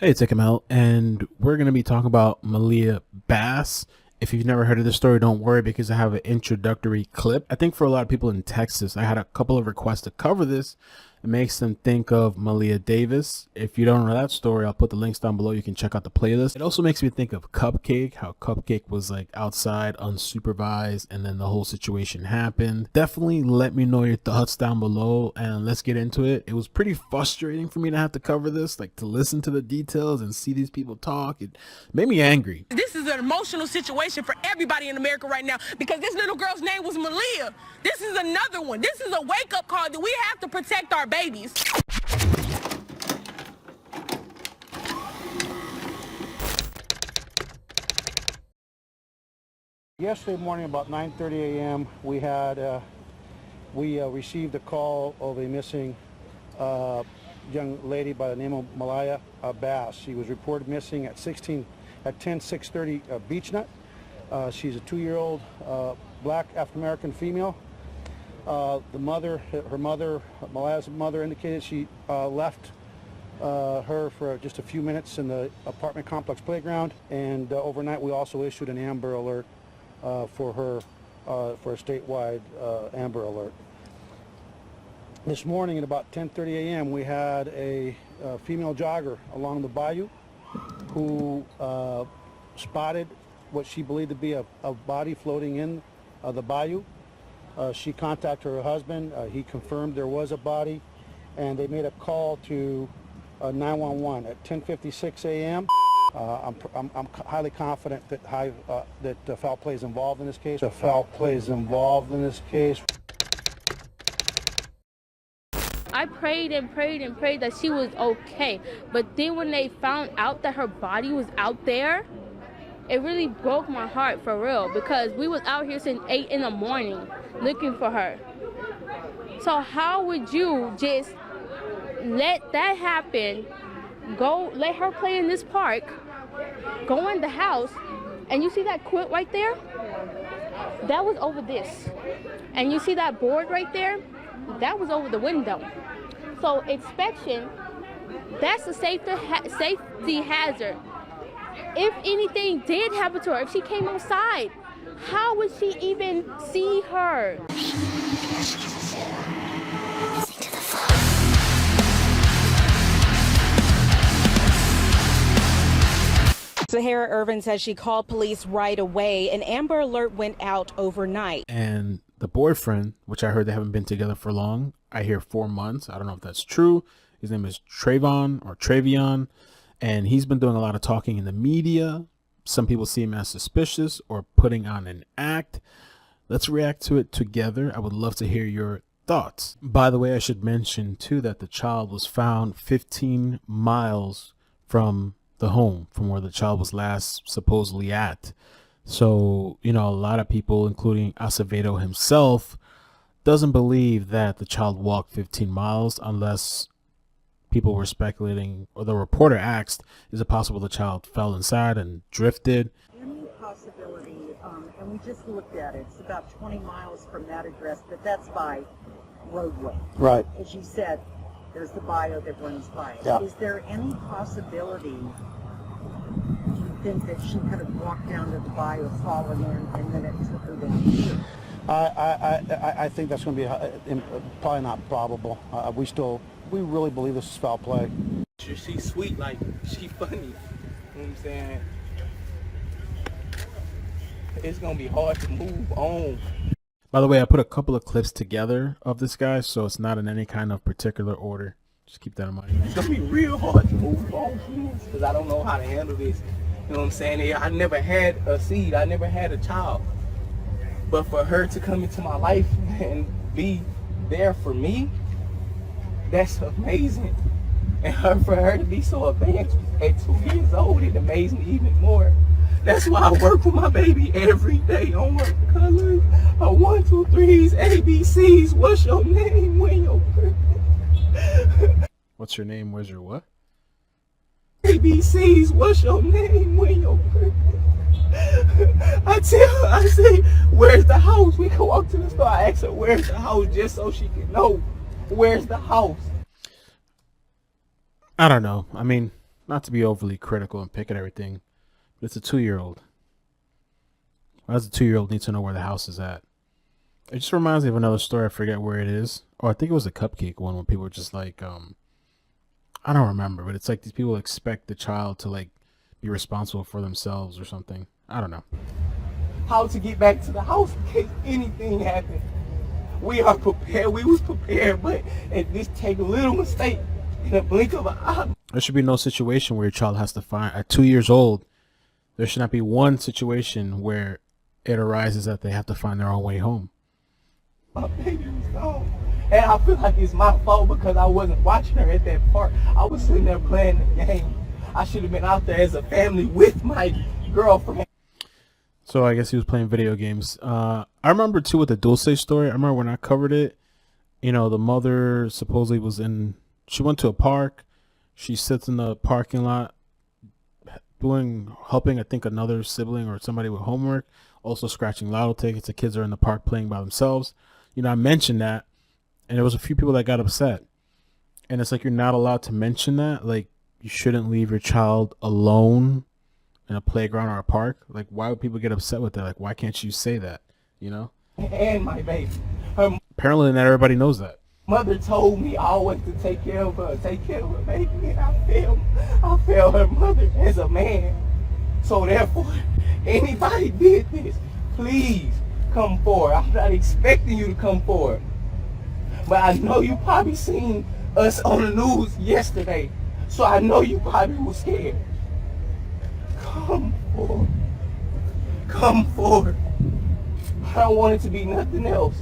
Hey, it's iCkEdMeL, and we're going to be talking about Maliyah Bass. If you've never heard of this story, don't worry because I have an introductory clip. I think for a lot of people in Texas, I had a couple of requests to cover this. It makes them think of Maliyah Davis. If you don't know that story, I'll put the links down below. You can check out the playlist. It also makes me think of Cupcake, how Cupcake was like outside unsupervised and then the whole situation happened. Definitely let me know your thoughts down below and let's get into it. It was pretty frustrating for me to have to cover this, like to listen to the details and see these people talk. It made me angry. This is an emotional situation for everybody in America right now because this little girl's name was Malia. This is another one. This is a wake-up call that we have to protect our babies. Yesterday morning, about 9:30 a.m., we received a call of a missing young lady by the name of Maliyah Bass. She was reported missing at 10/6/30 Beechnut. She's a 2-year-old black African-American female. Her mother, Maliyah's mother, indicated she left her for just a few minutes in the apartment complex playground, and overnight we also issued an Amber Alert for her, for a statewide Amber Alert. This morning at about 10:30 a.m. we had a female jogger along the bayou who spotted what she believed to be a body floating in the bayou. She contacted her husband. He confirmed there was a body, and they made a call to 911 at 10:56 a.m. I'm highly confident that foul play is involved in this case. Foul play is involved in this case. I prayed and prayed and prayed that she was okay, but then when they found out that her body was out there, it really broke my heart for real, because we was out here since 8 in the morning looking for her. So how would you just let that happen, go let her play in this park, go in the house, and you see that quilt right there? That was over this. And you see that board right there? That was over the window. So inspection, that's a safety hazard. If anything did happen to her, if she came outside, how would she even see her? Zahara Irvin says she called police right away. An Amber Alert went out overnight. And the boyfriend, which I heard they haven't been together for long, I hear 4 months. I don't know if that's true. His name is Travion, and he's been doing a lot of talking in the media. Some people see him as suspicious or putting on an act. Let's react to it together. I would love to hear your thoughts. By the way, I should mention too that the child was found 15 miles from the home, from where the child was last supposedly at. So, you know, a lot of people, including Acevedo himself, doesn't believe that the child walked 15 miles unless people were speculating, or the reporter asked, is it possible the child fell inside and drifted? Any possibility, and we just looked at it, it's about 20 miles from that address, but that's by roadway. Right. As you said, there's the bayou that runs by it. Yeah. Is there any possibility, do you think, that she could have walked down to the bayou, fallen in, and then it took her down here? I think that's going to be probably not probable. We really believe this is foul play. She's sweet, like, she funny. You know what I'm saying? It's going to be hard to move on. By the way, I put a couple of clips together of this guy, so it's not in any kind of particular order. Just keep that in mind. It's going to be real hard to move on because I don't know how to handle this. You know what I'm saying? I never had a seed. I never had a child. But for her to come into my life and be there for me, that's amazing. And for her to be so advanced at 2 years old, it amazed me even more. That's why I work with my baby every day on what colors, 1, 2, 3s, ABCs. What's your name? When your birthday? What's your name? Where's your what? ABCs. What's your name? When your birthday? I say, where's the house? We can walk to the store. I ask her, where's the house, just so she can know where's the house. I don't know. I mean, not to be overly critical and pick at everything, but it's a 2-year-old. Why does a 2-year-old need to know where the house is at? It just reminds me of another story. I forget where it is. Oh, I think it was a cupcake one when people were just like, I don't remember, but it's like these people expect the child to like be responsible for themselves or something. I don't know. How to get back to the house in case anything happened. We are prepared. We was prepared, but if this take a little mistake in a blink of an eye. There should be no situation where your child has to find, at 2 years old, there should not be one situation where it arises that they have to find their own way home. My baby was gone. And I feel like it's my fault because I wasn't watching her at that park. I was sitting there playing the game. I should have been out there as a family with my girlfriend. So I guess he was playing video games. I remember too with the Dulce story. I remember when I covered it, you know, the mother supposedly she went to a park. She sits in the parking lot helping, I think, another sibling or somebody with homework, also scratching lotto tickets. The kids are in the park playing by themselves. You know, I mentioned that, and there was a few people that got upset. And it's like, you're not allowed to mention that. Like, you shouldn't leave your child alone in a playground or a park. Like, why would people get upset with that? Like, why can't you say that, you know? And my baby. Apparently not everybody knows that. Mother told me always to take care of her baby, and I failed her mother as a man. So therefore, anybody did this, please come forward. I'm not expecting you to come forward. But I know you probably seen us on the news yesterday, so I know you probably was scared. Come forward. Come forward. I don't want it to be nothing else.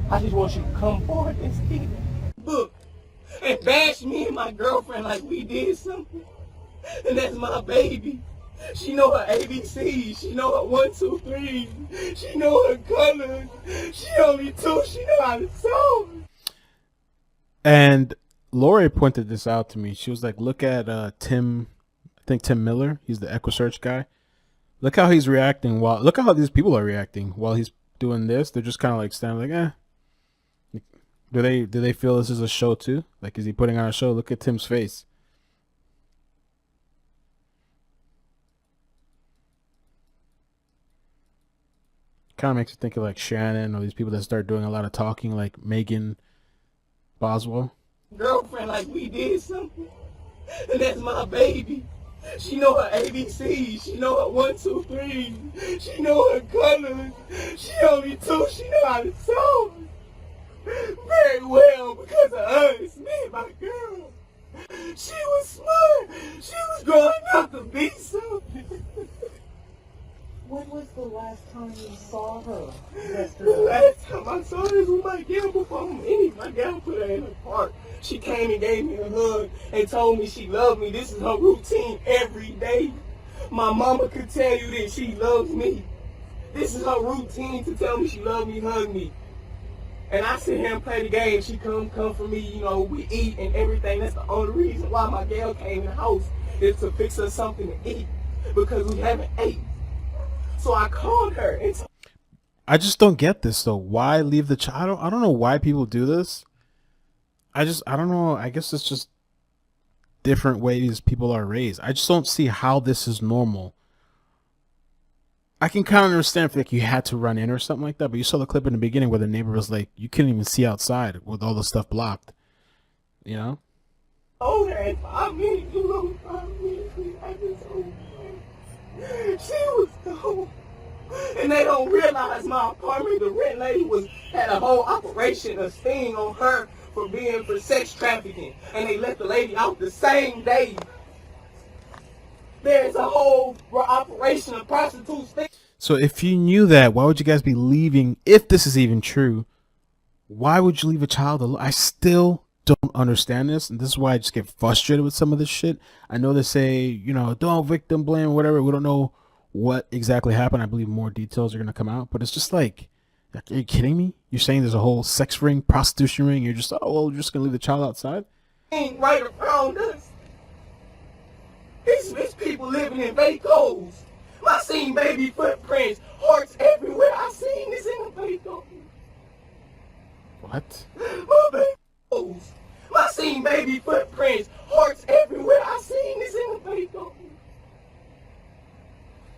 I just want you to come forward and speak. Look, and bash me and my girlfriend like we did something. And that's my baby. She know her ABCs. She know her 1, 2, 3. She know her colors. She only 2. She know how to solve. And Lori pointed this out to me. She was like, look at Tim Miller. He's the EquiSearch guy. Look how he's reacting look how these people are reacting while he's doing this. They're just kind of like standing like, eh. Do they feel this is a show too? Like, is he putting on a show? Look at Tim's face. Kind of makes you think of like Shannon or these people that start doing a lot of talking, like Megan Boswell. Girlfriend like we did something. And that's my baby. She know her ABCs. She know her 1, 2, 3. She know her colors. She only 2. She know how to solve. Very well because of us, me and my girl. She was smart. She was growing up to be something. When was the last time you saw her? The last time I saw her was with my gal before my gal put her in the park. She came and gave me a hug and told me she loved me. This is her routine every day. My mama could tell you that she loves me. This is her routine to tell me she loves me, hug me. And I sit here and play the game. She come for me, you know, we eat and everything. That's the only reason why my gal came in the house is to fix us something to eat because we haven't ate. So I called her and I just don't get this though. Why leave the child? I don't know why people do this. I don't know. I guess it's just different ways people are raised. I just don't see how this is normal. I can kind of understand if like you had to run in or something like that, but you saw the clip in the beginning where the neighbor was like, you couldn't even see outside with all the stuff blocked, you know? Oh, in 5 minutes, you know, 5 minutes, I just told her. She was gone. And they don't realize my apartment, the rent lady had a whole operation, a sting on her for sex trafficking. And they let the lady out the same day. There's a whole operation of prostitutes. So if you knew that, why would you guys be leaving? If this is even true, why would you leave a child alone? I still don't understand this. And this is why I just get frustrated with some of this shit. I know they say, you know, don't victim blame, whatever. We don't know what exactly happened. I believe more details are going to come out. But it's just like, are you kidding me? You're saying there's a whole sex ring, prostitution ring. You're just, oh, well, you're just going to leave the child outside? Ain't right around us. It's people living in vacos. I seen baby footprints, hearts everywhere. I seen this in the vaco. What? My baby. I seen baby footprints, hearts everywhere. I seen this in the video.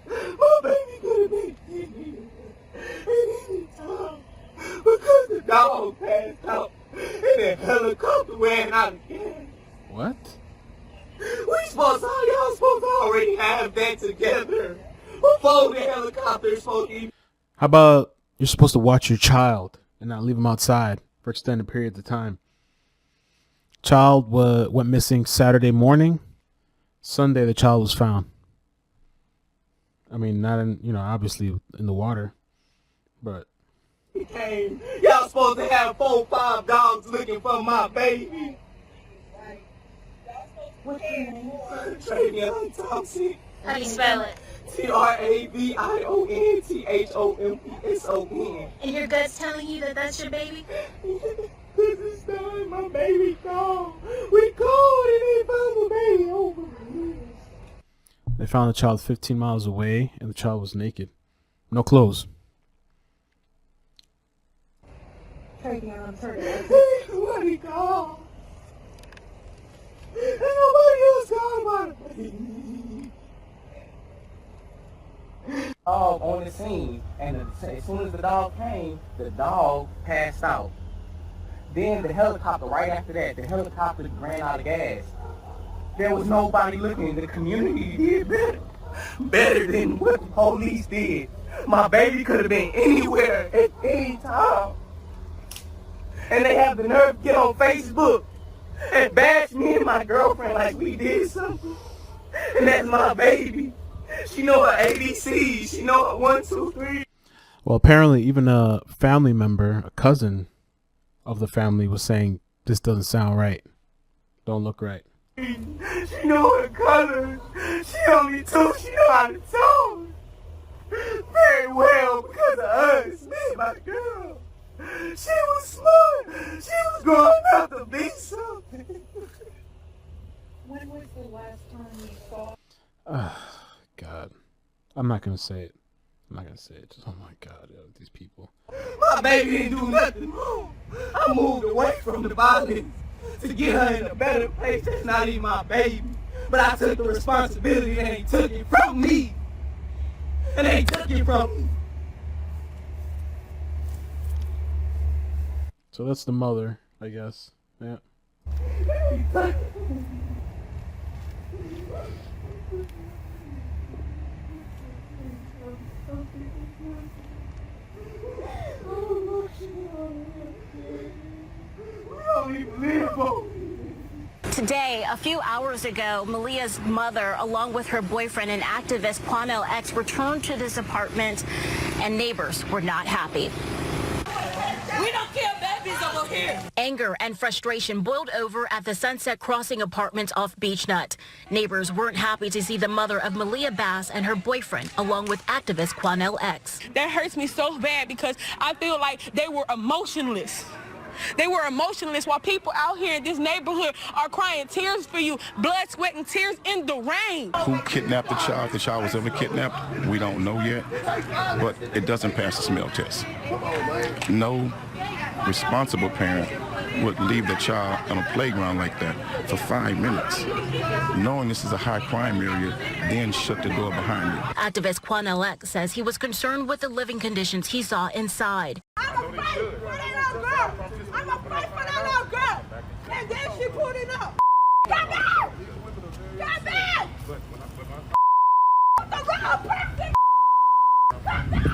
My baby could have been here at any time because the dog passed out and the helicopter ran out of gas. What? Y'all supposed to already have that together before the helicopter is supposed to even. How about you're supposed to watch your child and not leave him outside for extended periods of time? Child went missing Saturday morning. Sunday, the child was found. I mean, not in, obviously in the water, but. Y'all supposed to have 4 or 5 dogs looking for my baby. What's your name? Travion Thompson. How do you spell it? TravionThomson. And your gut's telling you that that's your baby? This is not my baby called. We called and they found the baby over here. They found the child 15 miles away, and the child was naked. No clothes. Travion, I'm sorry. Nobody called. And nobody else called about it. Dog on the scene, and as soon as the dog came, the dog passed out. Then the helicopter, right after that, the helicopter ran out of gas. There was nobody looking. The community did better than what the police did. My baby could have been anywhere at any time. And they have the nerve to get on Facebook and bash me and my girlfriend like we did something. And that's my baby. She know her ABCs. She know her 1, 2, 3. Well, apparently even a family member, a cousin of the family, was saying this doesn't sound right. Don't look right. She know her colors. She only 2. She know how to talk very well because of us. Me and my girl. She was smart. She was growing up to be something. When was the last time you saw? God. I'm not going to say it. Just, oh my God, these people. My baby didn't do nothing wrong. I moved away from the violence to get her in a better place. That's not even my baby. But I took the responsibility and they took it from me. So that's the mother, I guess. Yeah. Today, a few hours ago, Malia's mother, along with her boyfriend and activist Quanell X, returned to this apartment, and neighbors were not happy. We don't kill babies over here. Anger and frustration boiled over at the Sunset Crossing apartment off Beechnut. Neighbors weren't happy to see the mother of Maliyah Bass and her boyfriend, along with activist Quanell X. That hurts me so bad because I feel like they were emotionless. They were emotionless while people out here in this neighborhood are crying tears for you, blood, sweat, and tears in the rain. Who kidnapped the child? If the child was ever kidnapped, we don't know yet, but it doesn't pass the smell test. No responsible parent would leave the child on a playground like that for 5 minutes, knowing this is a high crime area, then shut the door behind it. Activist Quanell X says he was concerned with the living conditions he saw inside. I'm afraid for that little girl. I'm afraid for that little girl. And then she put it up. Come out! Come back! The wrong person! Come back!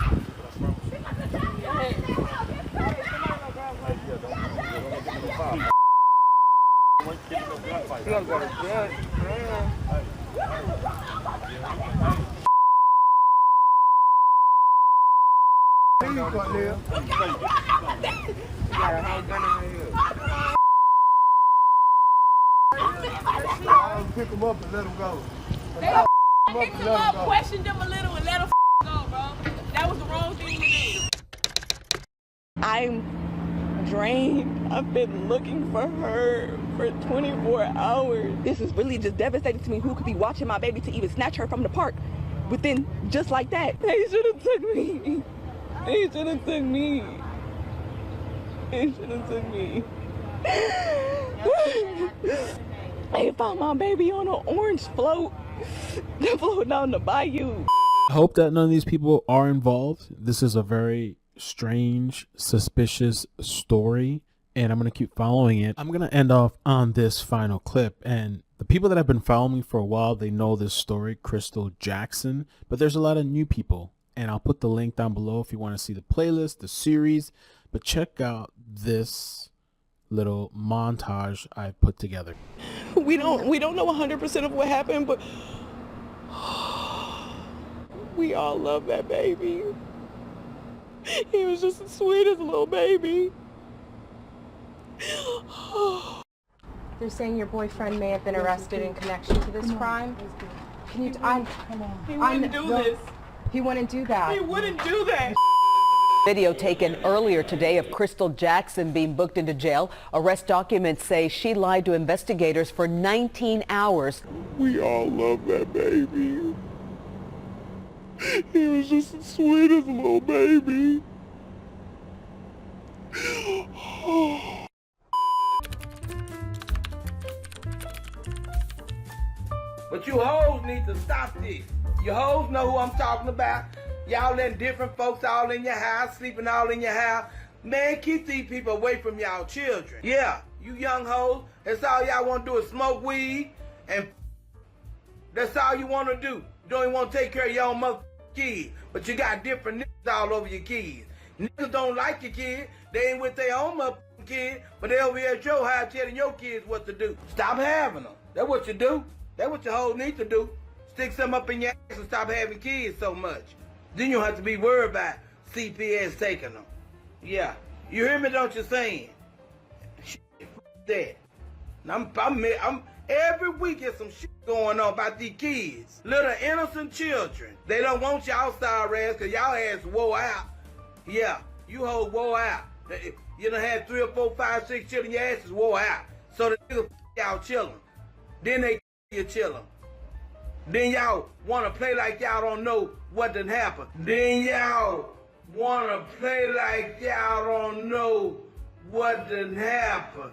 Pick him up and let him go. Pick him up, question them a little, and let him go, bro. That was the wrong thing to do. I'm drained. I've been looking for her for 24 hours. This is really just devastating to me. Who could be watching my baby to even snatch her from the park within just like that? They should have took me. They should have took me. They should have took me. They found my baby on an orange float. They floated down the bayou. I hope that none of these people are involved. This is a very strange, suspicious story, and I'm going to keep following it. I'm going to end off on this final clip, and the people that have been following me for a while, they know this story, Crystal Jackson, but there's a lot of new people, and I'll put the link down below if you want to see the playlist, the series, but check out this little montage I put together. We don't know 100% of what happened, but we all love that baby. He was just the sweetest little baby. They're saying your boyfriend may have been arrested in connection to this crime. Can you? He wouldn't do this. He wouldn't do that. He wouldn't do that. Video taken earlier today of Crystal Jackson being booked into jail. Arrest documents say she lied to investigators for 19 hours. We all love that baby. He was just the sweetest little baby. But you hoes need to stop this. You hoes know who I'm talking about. Y'all letting different folks all in your house, sleeping all in your house. Man, keep these people away from y'all children. Yeah, you young hoes, that's all y'all want to do is smoke weed, and that's all you want to do. You don't even want to take care of your own motherfucking kids, but you got different niggas all over your kids. Niggas don't like your kids. They ain't with their own motherfucking kids, but they over here at your house telling your kids what to do. Stop having them. That's what you do. That's what your hoes need to do. Stick something up in your ass and stop having kids so much. Then you don't have to be worried about CPS taking them. Yeah. You hear me, don't you, saying? Shit, that. I'm every week there's some shit going on about these kids. Little innocent children. They don't want y'all sorry ass because y'all ass wore out. Yeah, you hoes wore out. You done had 3 or 4, 5, 6 children, your asses wore out. So the niggas y'all children. Then they you children. Then y'all want to play like y'all don't know what done happened. Then y'all want to play like y'all don't know what done happened.